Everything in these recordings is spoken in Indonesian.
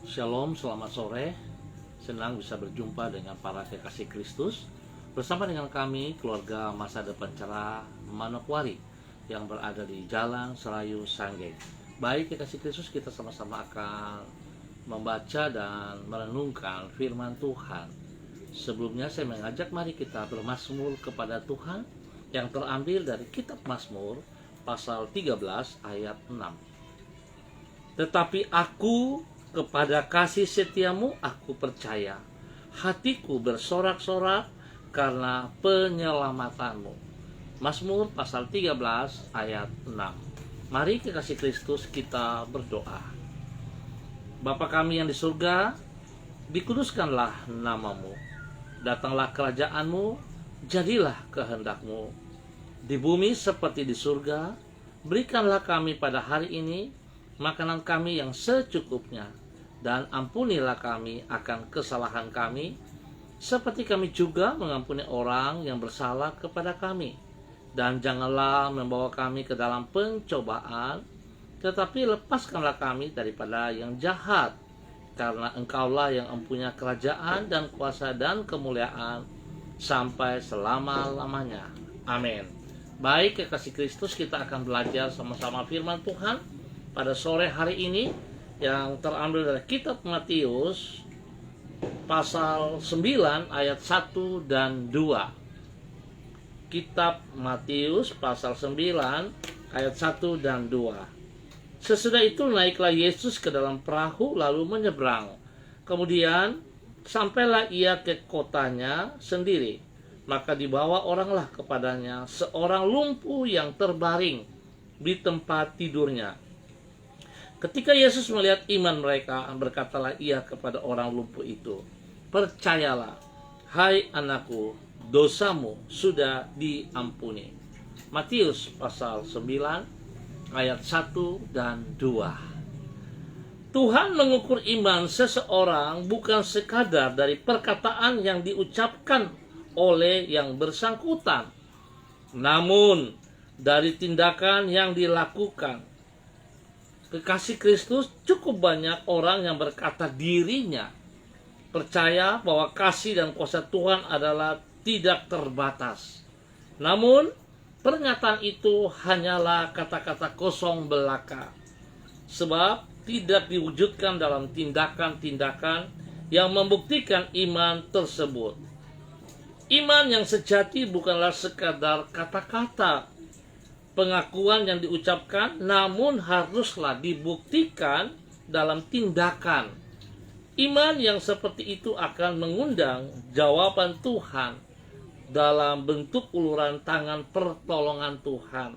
Shalom, selamat sore. Senang bisa berjumpa dengan para kekasih Kristus bersama dengan kami, keluarga Masa Depan Cerah Manokwari yang berada di Jalan Serayu Sanggeng. Baik kekasih Kristus, kita sama-sama akan membaca dan merenungkan firman Tuhan. Sebelumnya saya mengajak mari kita bermazmur kepada Tuhan yang terambil dari kitab Mazmur pasal 13 ayat 6. Tetapi aku kepada kasih setiamu aku percaya, hatiku bersorak-sorak karena penyelamatanmu. Mazmur pasal 13 ayat 6. Mari kekasih Kristus kita berdoa. Bapa kami yang di surga, dikuduskanlah namamu. Datanglah kerajaanmu, jadilah kehendakmu. Di bumi seperti di surga, berikanlah kami pada hari ini makanan kami yang secukupnya, dan ampunilah kami akan kesalahan kami, seperti kami juga mengampuni orang yang bersalah kepada kami. Dan janganlah membawa kami ke dalam pencobaan, tetapi lepaskanlah kami daripada yang jahat, karena Engkaulah yang mempunyai kerajaan dan kuasa dan kemuliaan sampai selama-lamanya. Amin. Baik kekasih Kristus, kita akan belajar sama-sama firman Tuhan pada sore hari ini yang terambil dari kitab Matius pasal 9 ayat 1 dan 2. Kitab Matius pasal 9 ayat 1 dan 2. Sesudah itu naiklah Yesus ke dalam perahu lalu menyeberang. Kemudian sampailah ia ke kotanya sendiri. Maka dibawa oranglah kepadanya seorang lumpuh yang terbaring di tempat tidurnya. Ketika Yesus melihat iman mereka, berkatalah ia kepada orang lumpuh itu, "Percayalah, hai anakku, dosamu sudah diampuni." Matius pasal 9 ayat 1 dan 2. Tuhan mengukur iman seseorang bukan sekadar dari perkataan yang diucapkan oleh yang bersangkutan, namun dari tindakan yang dilakukan. Kekasih Kristus, cukup banyak orang yang berkata dirinya percaya bahwa kasih dan kuasa Tuhan adalah tidak terbatas. Namun, pernyataan itu hanyalah kata-kata kosong belaka, sebab tidak diwujudkan dalam tindakan-tindakan yang membuktikan iman tersebut. Iman yang sejati bukanlah sekadar kata-kata pengakuan yang diucapkan, namun haruslah dibuktikan dalam tindakan. Iman yang seperti itu akan mengundang jawaban Tuhan dalam bentuk uluran tangan pertolongan Tuhan.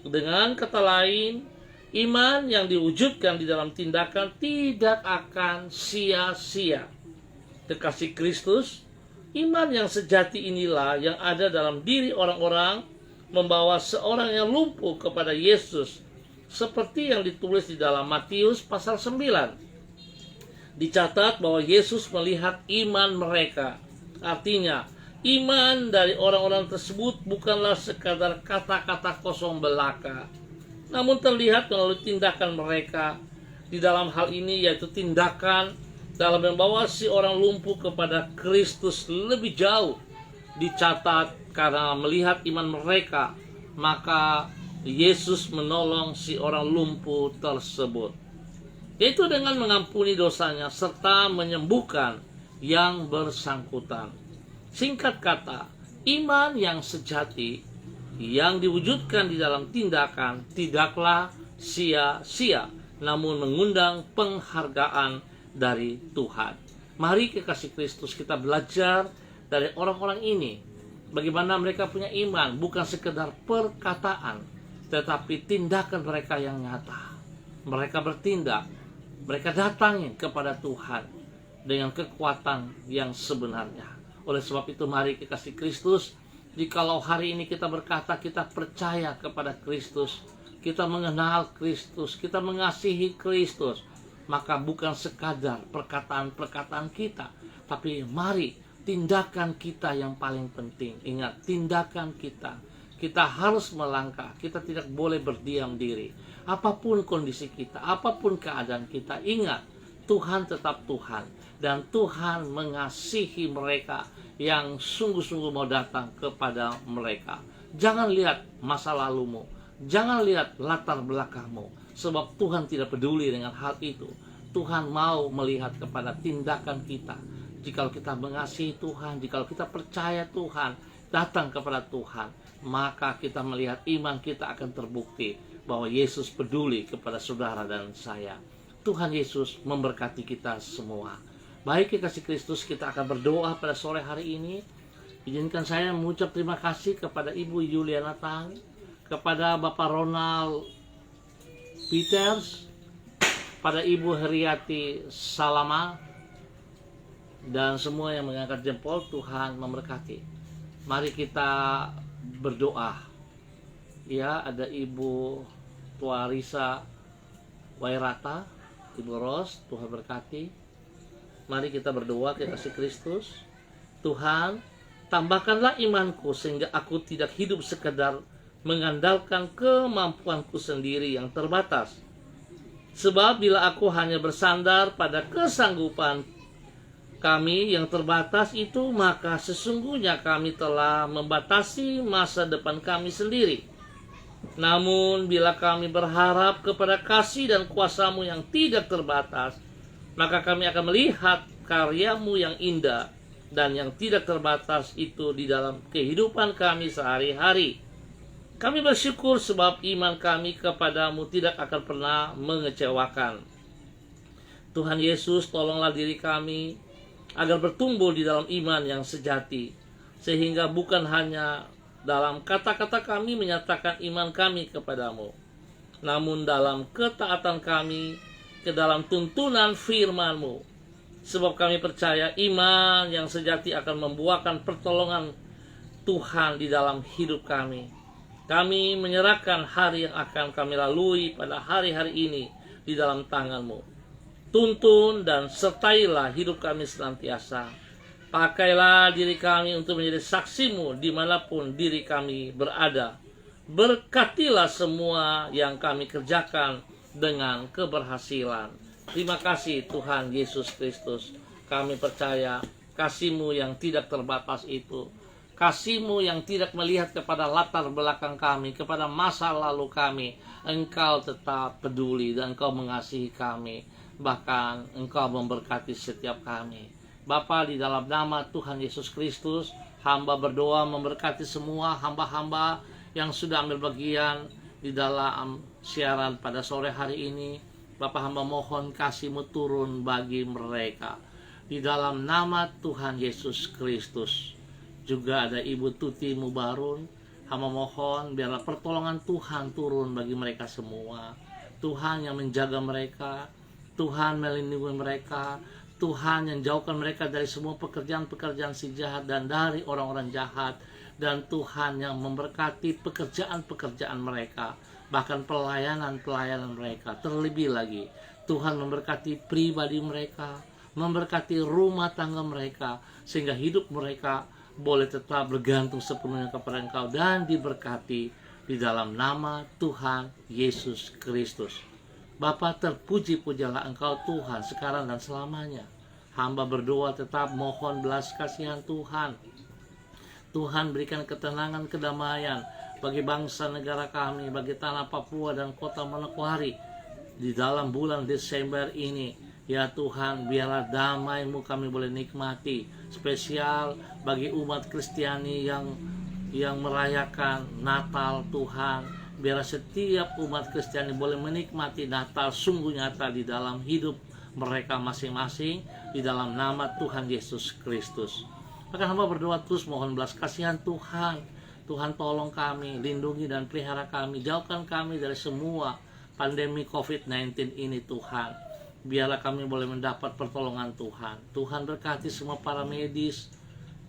Dengan kata lain, iman yang diwujudkan di dalam tindakan tidak akan sia-sia. Kekasih Kristus, iman yang sejati inilah yang ada dalam diri orang-orang membawa seorang yang lumpuh kepada Yesus, seperti yang ditulis di dalam Matius pasal 9. Dicatat bahwa Yesus melihat iman mereka. Artinya, iman dari orang-orang tersebut bukanlah sekadar kata-kata kosong belaka, namun terlihat melalui tindakan mereka. Di dalam hal ini yaitu tindakan dalam membawa si orang lumpuh kepada Kristus lebih jauh. Dicatat karena melihat iman mereka, maka Yesus menolong si orang lumpuh tersebut, yaitu dengan mengampuni dosanya serta menyembuhkan yang bersangkutan. Singkat kata, iman yang sejati yang diwujudkan di dalam tindakan tidaklah sia-sia, namun mengundang penghargaan dari Tuhan. Mari kekasih Kristus, kita belajar dari orang-orang ini, bagaimana mereka punya iman, bukan sekedar perkataan, tetapi tindakan mereka yang nyata. Mereka bertindak, mereka datangin kepada Tuhan dengan kekuatan yang sebenarnya. Oleh sebab itu, mari kekasih Kristus, jikalau hari ini kita berkata kita percaya kepada Kristus, kita mengenal Kristus, kita mengasihi Kristus, maka bukan sekadar perkataan-perkataan kita, tapi mari tindakan kita yang paling penting. Ingat, tindakan kita. Kita harus melangkah. Kita tidak boleh berdiam diri. Apapun kondisi kita, apapun keadaan kita, ingat, Tuhan tetap Tuhan, dan Tuhan mengasihi mereka yang sungguh-sungguh mau datang kepada mereka. Jangan lihat masa lalumu, jangan lihat latar belakangmu, sebab Tuhan tidak peduli dengan hal itu. Tuhan mau melihat kepada tindakan kita. Jikalau kita mengasihi Tuhan, jikalau kita percaya Tuhan, datang kepada Tuhan, maka kita melihat iman kita akan terbukti bahwa Yesus peduli kepada saudara dan saya. Tuhan Yesus memberkati kita semua. Baik kekasih Kristus, kita akan berdoa pada sore hari ini. Izinkan saya mengucap terima kasih kepada Ibu Yuliana Tang, kepada Bapak Ronald Peters, pada Ibu Heriati Salama, dan semua yang mengangkat jempol. Tuhan memberkati. Mari kita berdoa. Ya, ada Ibu Tuarisa Wairata, Ibu Ros, Tuhan berkati. Mari kita berdoa kekasih Kristus. Tuhan, tambahkanlah imanku sehingga aku tidak hidup sekedar mengandalkan kemampuanku sendiri yang terbatas. Sebab bila aku hanya bersandar pada kesanggupan kami yang terbatas itu, maka sesungguhnya kami telah membatasi masa depan kami sendiri. Namun bila kami berharap kepada kasih dan kuasa-Mu yang tidak terbatas, maka kami akan melihat karya-Mu yang indah dan yang tidak terbatas itu di dalam kehidupan kami sehari-hari. Kami bersyukur sebab iman kami kepadamu tidak akan pernah mengecewakan. Tuhan Yesus, tolonglah diri kami agar bertumbuh di dalam iman yang sejati, sehingga bukan hanya dalam kata-kata kami menyatakan iman kami kepadamu, namun dalam ketaatan kami ke dalam tuntunan firman-Mu. Sebab kami percaya iman yang sejati akan membuahkan pertolongan Tuhan di dalam hidup kami. Kami menyerahkan hari yang akan kami lalui pada hari-hari ini di dalam tangan-Mu. Tuntun dan sertailah hidup kami senantiasa. Pakailah diri kami untuk menjadi saksi-Mu dimanapun diri kami berada. Berkatilah semua yang kami kerjakan dengan keberhasilan. Terima kasih Tuhan Yesus Kristus. Kami percaya kasih-Mu yang tidak terbatas itu, kasih-Mu yang tidak melihat kepada latar belakang kami, kepada masa lalu kami. Engkau tetap peduli dan Engkau mengasihi kami. Bahkan Engkau memberkati setiap kami. Bapa, di dalam nama Tuhan Yesus Kristus, hamba berdoa memberkati semua hamba-hamba yang sudah ambil bagian di dalam siaran pada sore hari ini. Bapa, hamba mohon kasih-Mu turun bagi mereka. Di dalam nama Tuhan Yesus Kristus. Juga ada Ibu Tuti Mubarun. Hamba mohon biarlah pertolongan Tuhan turun bagi mereka semua. Tuhan yang menjaga mereka, Tuhan melindungi mereka, Tuhan yang jauhkan mereka dari semua pekerjaan-pekerjaan si jahat dan dari orang-orang jahat, dan Tuhan yang memberkati pekerjaan-pekerjaan mereka, bahkan pelayanan-pelayanan mereka. Terlebih lagi Tuhan memberkati pribadi mereka, memberkati rumah tangga mereka, sehingga hidup mereka boleh tetap bergantung sepenuhnya kepada Engkau dan diberkati di dalam nama Tuhan Yesus Kristus. Bapa, terpuji-pujilah Engkau Tuhan sekarang dan selamanya. Hamba berdoa tetap mohon belas kasihan Tuhan. Tuhan berikan ketenangan, kedamaian bagi bangsa negara kami, bagi tanah Papua dan kota Manokwari di dalam bulan Desember ini. Ya Tuhan, biarlah damai-Mu kami boleh nikmati, spesial bagi umat Kristiani yang merayakan Natal Tuhan. Biarlah setiap umat Kristiani boleh menikmati Natal sungguh nyata di dalam hidup mereka masing-masing, di dalam nama Tuhan Yesus Kristus. Maka hamba berdoa terus mohon belas kasihan Tuhan. Tuhan tolong kami, lindungi dan pelihara kami, jauhkan kami dari semua pandemi COVID-19 ini Tuhan. Biarlah kami boleh mendapat pertolongan Tuhan. Tuhan berkati semua para medis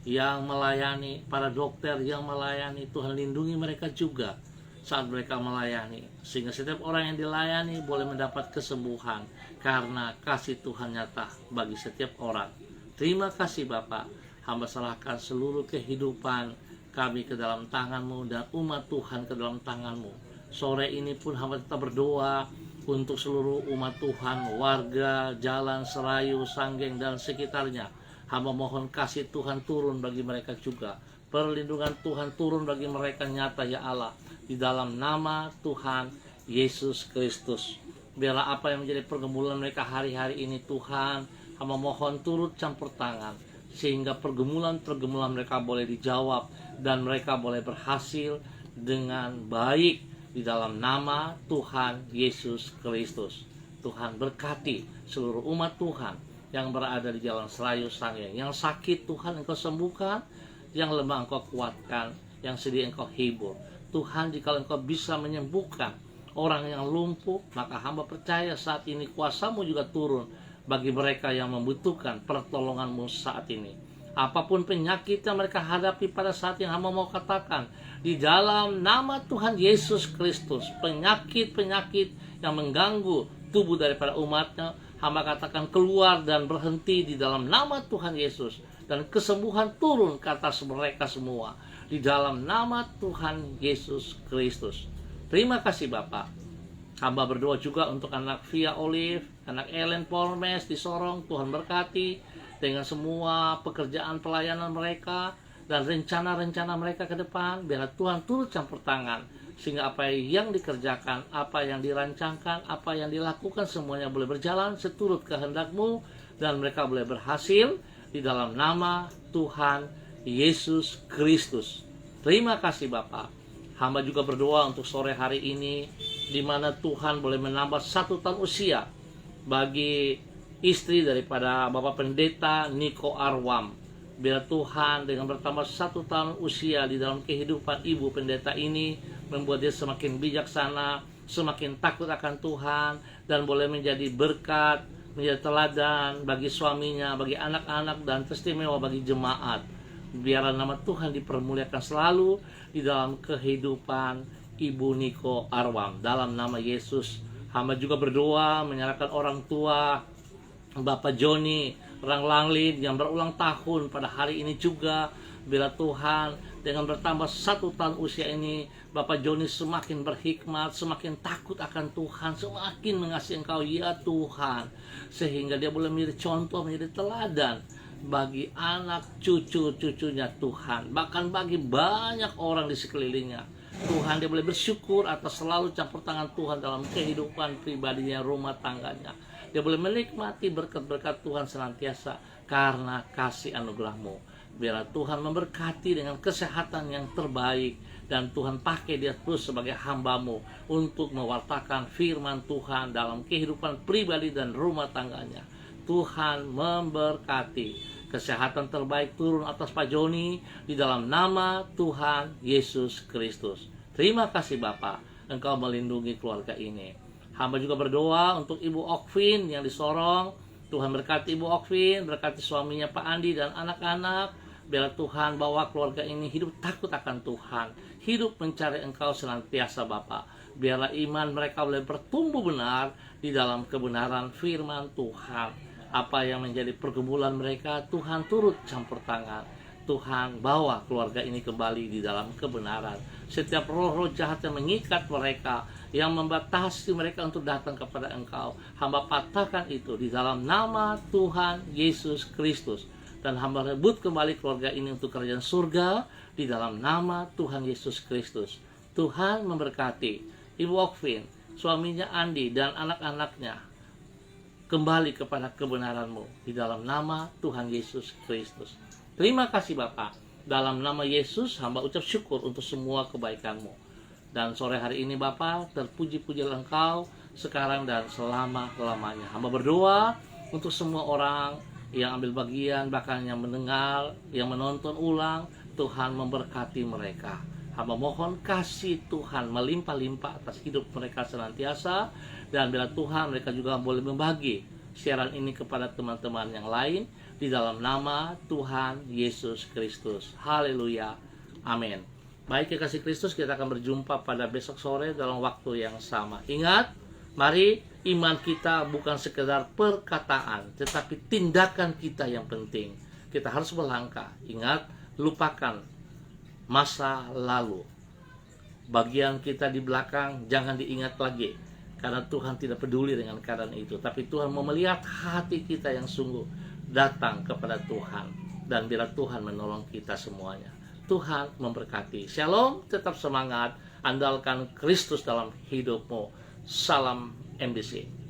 yang melayani, para dokter yang melayani. Tuhan lindungi mereka juga saat mereka melayani, sehingga setiap orang yang dilayani boleh mendapat kesembuhan karena kasih Tuhan nyata bagi setiap orang. Terima kasih Bapa. Hamba serahkan seluruh kehidupan kami ke dalam tangan-Mu dan umat Tuhan ke dalam tangan-Mu. Sore ini pun hamba tetap berdoa untuk seluruh umat Tuhan, warga Jalan Serayu, Sanggeng, dan sekitarnya. Hamba mohon kasih Tuhan turun bagi mereka juga. Perlindungan Tuhan turun bagi mereka nyata ya Allah. Di dalam nama Tuhan Yesus Kristus. Biarlah apa yang menjadi pergumulan mereka hari-hari ini Tuhan, hamba mohon turut campur tangan. Sehingga pergumulan-pergumulan mereka boleh dijawab dan mereka boleh berhasil dengan baik di dalam nama Tuhan Yesus Kristus. Tuhan berkati seluruh umat Tuhan yang berada di Jalan Serayu Sanggeng. Yang sakit Tuhan Engkau sembuhkan, yang lemah Engkau kuatkan, yang sedih Engkau hibur. Tuhan, jika Engkau bisa menyembuhkan orang yang lumpuh, maka hamba percaya saat ini kuasa-Mu juga turun bagi mereka yang membutuhkan pertolongan-Mu saat ini. Apapun penyakit yang mereka hadapi pada saat yang hamba mau katakan, di dalam nama Tuhan Yesus Kristus, penyakit-penyakit yang mengganggu tubuh daripada umatnya, hamba katakan keluar dan berhenti di dalam nama Tuhan Yesus. Dan kesembuhan turun ke atas mereka semua di dalam nama Tuhan Yesus Kristus. Terima kasih Bapak. Hamba berdoa juga untuk anak Via Olive, anak Ellen Polmes di Sorong. Tuhan berkati dengan semua pekerjaan pelayanan mereka dan rencana-rencana mereka ke depan. Biarlah Tuhan turut campur tangan sehingga apa yang dikerjakan, apa yang dirancangkan, apa yang dilakukan semuanya boleh berjalan seturut kehendak-Mu dan mereka boleh berhasil di dalam nama Tuhan Yesus Kristus. Terima kasih Bapak. Hamba juga berdoa untuk sore hari ini, di mana Tuhan boleh menambah 1 tahun usia bagi istri daripada Bapak Pendeta Niko Arwam. Biar Tuhan dengan bertambah 1 tahun usia di dalam kehidupan Ibu Pendeta ini, membuat dia semakin bijaksana, semakin takut akan Tuhan, dan boleh menjadi berkat, menjadi teladan bagi suaminya, bagi anak-anak, dan istimewa bagi jemaat. Biarlah nama Tuhan dipermuliakan selalu di dalam kehidupan Ibu Niko Arwam. Dalam nama Yesus, hamba juga berdoa menyerahkan orang tua Bapak Joni Ranglanglin yang berulang tahun pada hari ini juga. Bila Tuhan dengan bertambah 1 tahun usia ini, Bapak Joni semakin berhikmat, semakin takut akan Tuhan, semakin mengasihi Engkau ya Tuhan, sehingga dia boleh menjadi contoh, menjadi teladan bagi anak cucu-cucunya Tuhan, bahkan bagi banyak orang di sekelilingnya. Tuhan, dia boleh bersyukur atas selalu campur tangan Tuhan dalam kehidupan pribadinya, rumah tangganya. Dia boleh menikmati berkat-berkat Tuhan senantiasa karena kasih anugerah-Mu. Biarlah Tuhan memberkati dengan kesehatan yang terbaik, dan Tuhan pakai dia terus sebagai hamba-Mu untuk mewartakan firman Tuhan dalam kehidupan pribadi dan rumah tangganya. Tuhan memberkati. Kesehatan terbaik turun atas Pak Joni di dalam nama Tuhan Yesus Kristus. Terima kasih Bapak, Engkau melindungi keluarga ini. Hamba juga berdoa untuk Ibu Okvin yang di Sorong. Tuhan berkati Ibu Okvin, berkati suaminya Pak Andi dan anak-anak. Biarlah Tuhan bawa keluarga ini hidup takut akan Tuhan, hidup mencari Engkau senantiasa Bapak. Biarlah iman mereka boleh bertumbuh benar di dalam kebenaran firman Tuhan. Apa yang menjadi pergumulan mereka, Tuhan turut campur tangan. Tuhan bawa keluarga ini kembali di dalam kebenaran. Setiap roh-roh jahat yang mengikat mereka, yang membatasi mereka untuk datang kepada Engkau, hamba patahkan itu di dalam nama Tuhan Yesus Kristus. Dan hamba rebut kembali keluarga ini untuk kerajaan surga di dalam nama Tuhan Yesus Kristus. Tuhan memberkati Ibu Okvin, suaminya Andi, dan anak-anaknya kembali kepada kebenaran-Mu di dalam nama Tuhan Yesus Kristus. Terima kasih Bapak. Dalam nama Yesus hamba ucap syukur untuk semua kebaikan-Mu. Dan sore hari ini Bapak, terpuji-pujilah Engkau sekarang dan selama-lamanya. Hamba berdoa untuk semua orang yang ambil bagian, bahkan yang mendengar, yang menonton ulang. Tuhan memberkati mereka. Hamba mohon kasih Tuhan melimpah-limpah atas hidup mereka senantiasa. Dan bila Tuhan, mereka juga boleh membagi siaran ini kepada teman-teman yang lain di dalam nama Tuhan Yesus Kristus. Haleluya. Amin. Baik, kekasih Kristus, kita akan berjumpa pada besok sore dalam waktu yang sama. Ingat, mari iman kita bukan sekedar perkataan, tetapi tindakan kita yang penting. Kita harus melangkah. Ingat, lupakan masa lalu. Bagian kita di belakang jangan diingat lagi. Karena Tuhan tidak peduli dengan keadaan itu, tapi Tuhan mau melihat hati kita yang sungguh datang kepada Tuhan. Dan bila Tuhan menolong kita semuanya. Tuhan memberkati. Shalom, tetap semangat, andalkan Kristus dalam hidupmu. Salam MBC.